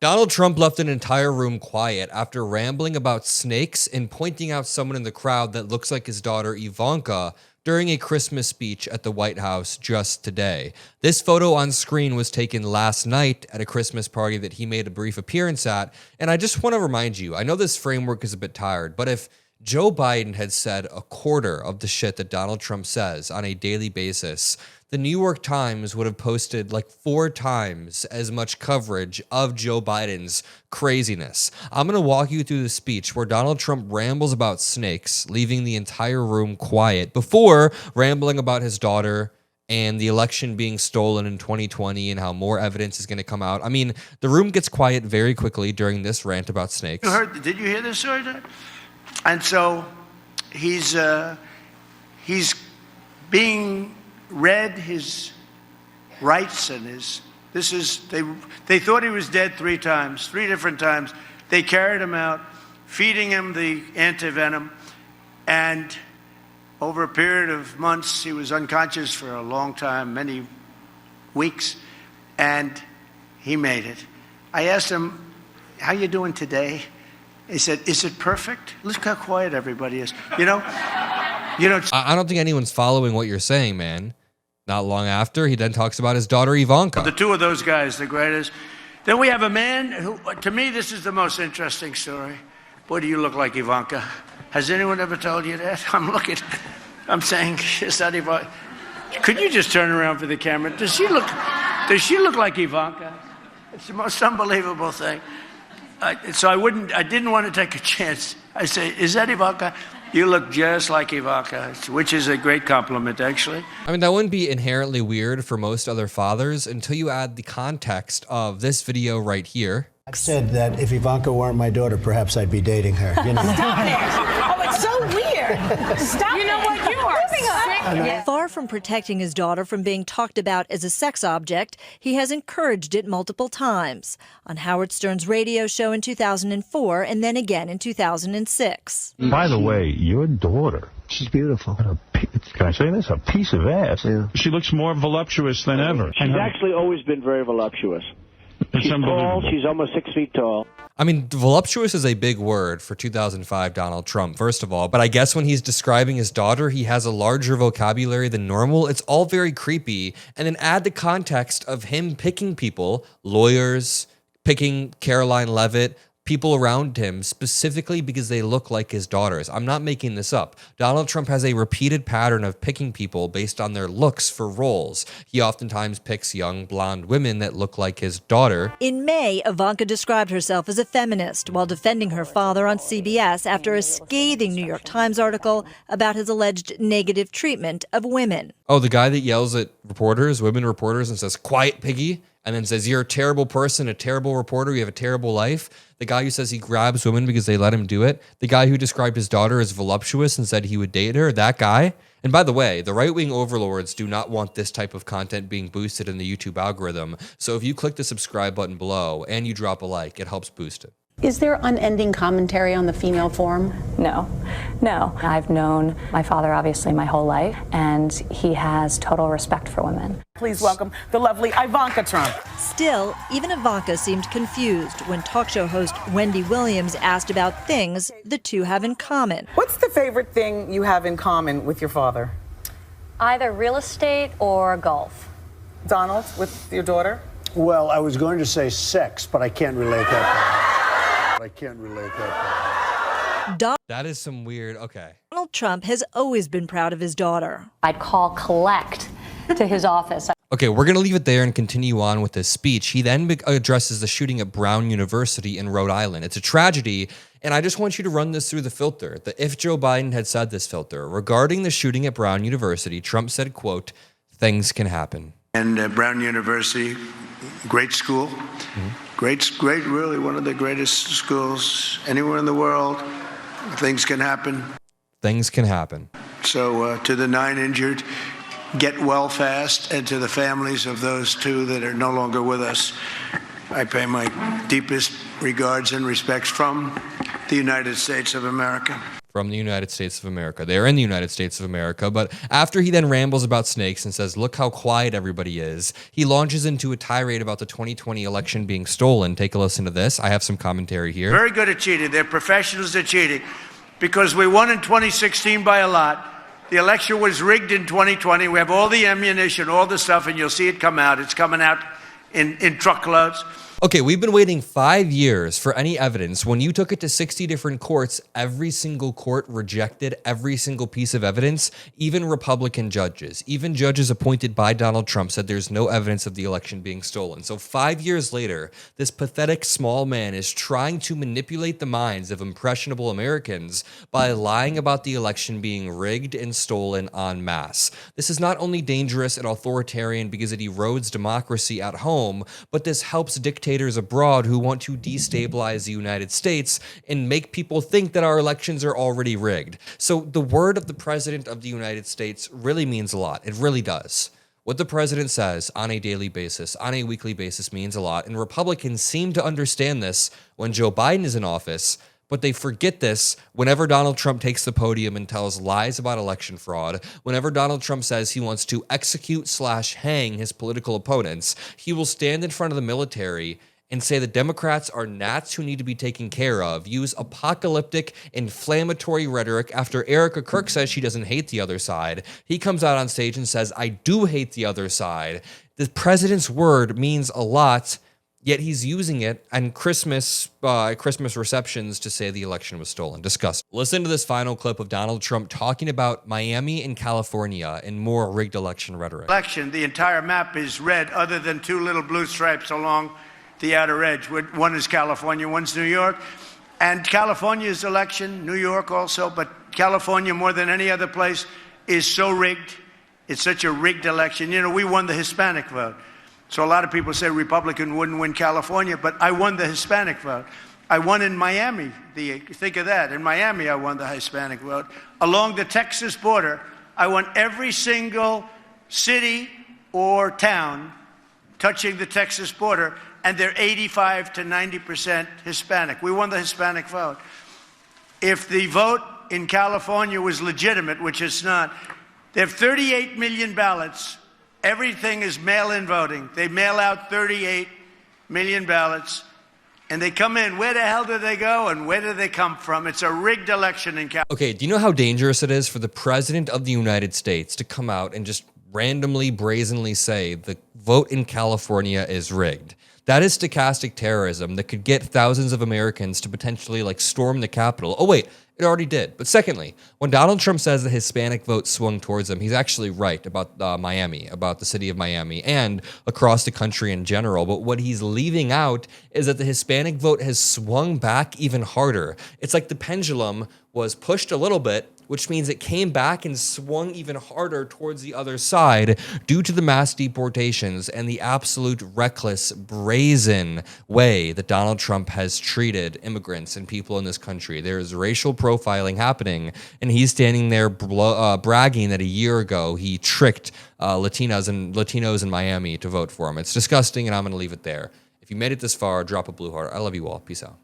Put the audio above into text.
Donald Trump left an entire room quiet after rambling about snakes and pointing out someone in the crowd that looks like his daughter Ivanka during a Christmas speech at the White House just today. This photo on screen was taken last night at a Christmas party that he made a brief appearance at, and I just want to remind you, I know this framework is a bit tired, but if Joe Biden had said a quarter of the shit that Donald Trump says on a daily basis, the New York Times would have posted like 4 times as much coverage of Joe Biden's craziness. I'm going to walk you through the speech where Donald Trump rambles about snakes, leaving the entire room quiet before rambling about his daughter and the election being stolen in 2020 and how more evidence is going to come out. I mean, the room gets quiet very quickly during this rant about snakes. Did you hear this, sir? And so he's being read his rights and they thought he was dead 3 times, 3 different times. They carried him out, feeding him the antivenom, and over a period of months, he was unconscious for a long time, many weeks, and he made it. I asked him, "How you doing today?" He said, "Is it perfect?" Look how quiet everybody is. You know. I don't think anyone's following what you're saying, man. Not long after, he then talks about his daughter Ivanka. The 2 of those guys, the greatest. Then we have a man who, to me, this is the most interesting story. Boy, do you look like Ivanka. Has anyone ever told you that? I'm saying, is that Ivanka? Could you just turn around for the camera? Does she look like Ivanka? It's the most unbelievable thing. So I didn't want to take a chance. I say, is that Ivanka? You look just like Ivanka, which is a great compliment, actually. I mean, that wouldn't be inherently weird for most other fathers until you add the context of this video right here. I said that if Ivanka weren't my daughter, perhaps I'd be dating her. You know? Stop it! Oh, it's so weird. Stop. You know what? You are sick. Far from protecting his daughter from being talked about as a sex object, he has encouraged it multiple times. On Howard Stern's radio show in 2004 and then again in 2006. By the way, your daughter. She's beautiful. Can I say this? A piece of ass. Yeah. She looks more voluptuous than ever. She's actually always been very voluptuous. It's She's tall. She's almost 6 feet tall. I mean, voluptuous is a big word for 2005 Donald Trump, first of all. But I guess when he's describing his daughter, he has a larger vocabulary than normal. It's all very creepy. And then add the context of him picking people, lawyers, picking Caroline Leavitt, people around him specifically because they look like his daughters. I'm not making this up. Donald Trump has a repeated pattern of picking people based on their looks for roles. He oftentimes picks young blonde women that look like his daughter. In May, Ivanka described herself as a feminist while defending her father on CBS after a scathing New York Times article about his alleged negative treatment of women. Oh, the guy that yells at reporters, women reporters, and says, "Quiet, piggy," and then says, "You're a terrible person, a terrible reporter, you have a terrible life." The guy who says he grabs women because they let him do it. The guy who described his daughter as voluptuous and said he would date her. That guy. And by the way, the right-wing overlords do not want this type of content being boosted in the YouTube algorithm. So if you click the subscribe button below and you drop a like, it helps boost it. Is there unending commentary on the female form? No. I've known my father, obviously, my whole life, and he has total respect for women. Please welcome the lovely Ivanka Trump. Still, even Ivanka seemed confused when talk show host Wendy Williams asked about things the two have in common. What's the favorite thing you have in common with your father? Either real estate or golf. Donald, with your daughter? Well, I was going to say sex, but I can't relate that. That is some weird, okay. Donald Trump has always been proud of his daughter. I'd call collect to his office. Okay, we're going to leave it there and continue on with this speech. He then addresses the shooting at Brown University in Rhode Island. It's a tragedy, and I just want you to run this through the filter. The if Joe Biden had said this filter. Regarding the shooting at Brown University, Trump said, quote, "Things can happen." And Brown University, great school. Great, really one of the greatest schools anywhere in the world. Things can happen. Things can happen. So to the 9 injured, get well fast, and to the families of those 2 that are no longer with us, I pay my deepest regards and respects from the United States of America. from the United States of America. They're in the United States of America, but after he then rambles about snakes and says, look how quiet everybody is, he launches into a tirade about the 2020 election being stolen. Take a listen to this. I have some commentary here. Very good at cheating. They're professionals at cheating because we won in 2016 by a lot. The election was rigged in 2020. We have all the ammunition, all the stuff, and you'll see it come out. It's coming out in truckloads. Okay, we've been waiting 5 years for any evidence. When you took it to 60 different courts, every single court rejected every single piece of evidence. Even Republican judges, even judges appointed by Donald Trump said there's no evidence of the election being stolen. So 5 years later, this pathetic small man is trying to manipulate the minds of impressionable Americans by lying about the election being rigged and stolen en masse. This is not only dangerous and authoritarian because it erodes democracy at home, but this helps dictators abroad who want to destabilize the United States and make people think that our elections are already rigged. So the word of the President of the United States really means a lot. It really does. What the president says on a daily basis, on a weekly basis means a lot. And Republicans seem to understand this when Joe Biden is in office, but they forget this whenever Donald Trump takes the podium and tells lies about election fraud. Whenever Donald Trump says he wants to execute/hang his political opponents, he will stand in front of the military and say the Democrats are gnats who need to be taken care of, use apocalyptic, inflammatory rhetoric. After Erica Kirk says she doesn't hate the other side, he comes out on stage and says, I do hate the other side. The president's word means a lot, yet he's using it on Christmas receptions to say the election was stolen. Disgusting. Listen to this final clip of Donald Trump talking about Miami and California and more rigged election rhetoric. The entire map is red other than two little blue stripes along the outer edge. One is California, one's New York. And California's election, New York also, but California more than any other place is so rigged. It's such a rigged election. You know, we won the Hispanic vote. So a lot of people say Republican wouldn't win California, but I won the Hispanic vote. I won in Miami. Think of that. In Miami, I won the Hispanic vote. Along the Texas border, I won every single city or town touching the Texas border, and they're 85 to 90% Hispanic. We won the Hispanic vote. If the vote in California was legitimate, which it's not, they have 38 million ballots. Everything is mail-in voting. They mail out 38 million ballots, and they come in. Where the hell do they go, and where do they come from? It's a rigged election in California. Okay, do you know how dangerous it is for the President of the United States to come out and just randomly, brazenly say the vote in California is rigged? That is stochastic terrorism that could get thousands of Americans to potentially storm the Capitol. Oh, wait, it already did. But secondly, when Donald Trump says the Hispanic vote swung towards him, he's actually right about Miami, about the city of Miami, and across the country in general. But what he's leaving out is that the Hispanic vote has swung back even harder. It's like the pendulum was pushed a little bit, which means it came back and swung even harder towards the other side due to the mass deportations and the absolute reckless, brazen way that Donald Trump has treated immigrants and people in this country. There is racial profiling happening, and he's standing there bragging that a year ago he tricked Latinos in Miami to vote for him. It's disgusting, and I'm going to leave it there. If you made it this far, drop a blue heart. I love you all. Peace out.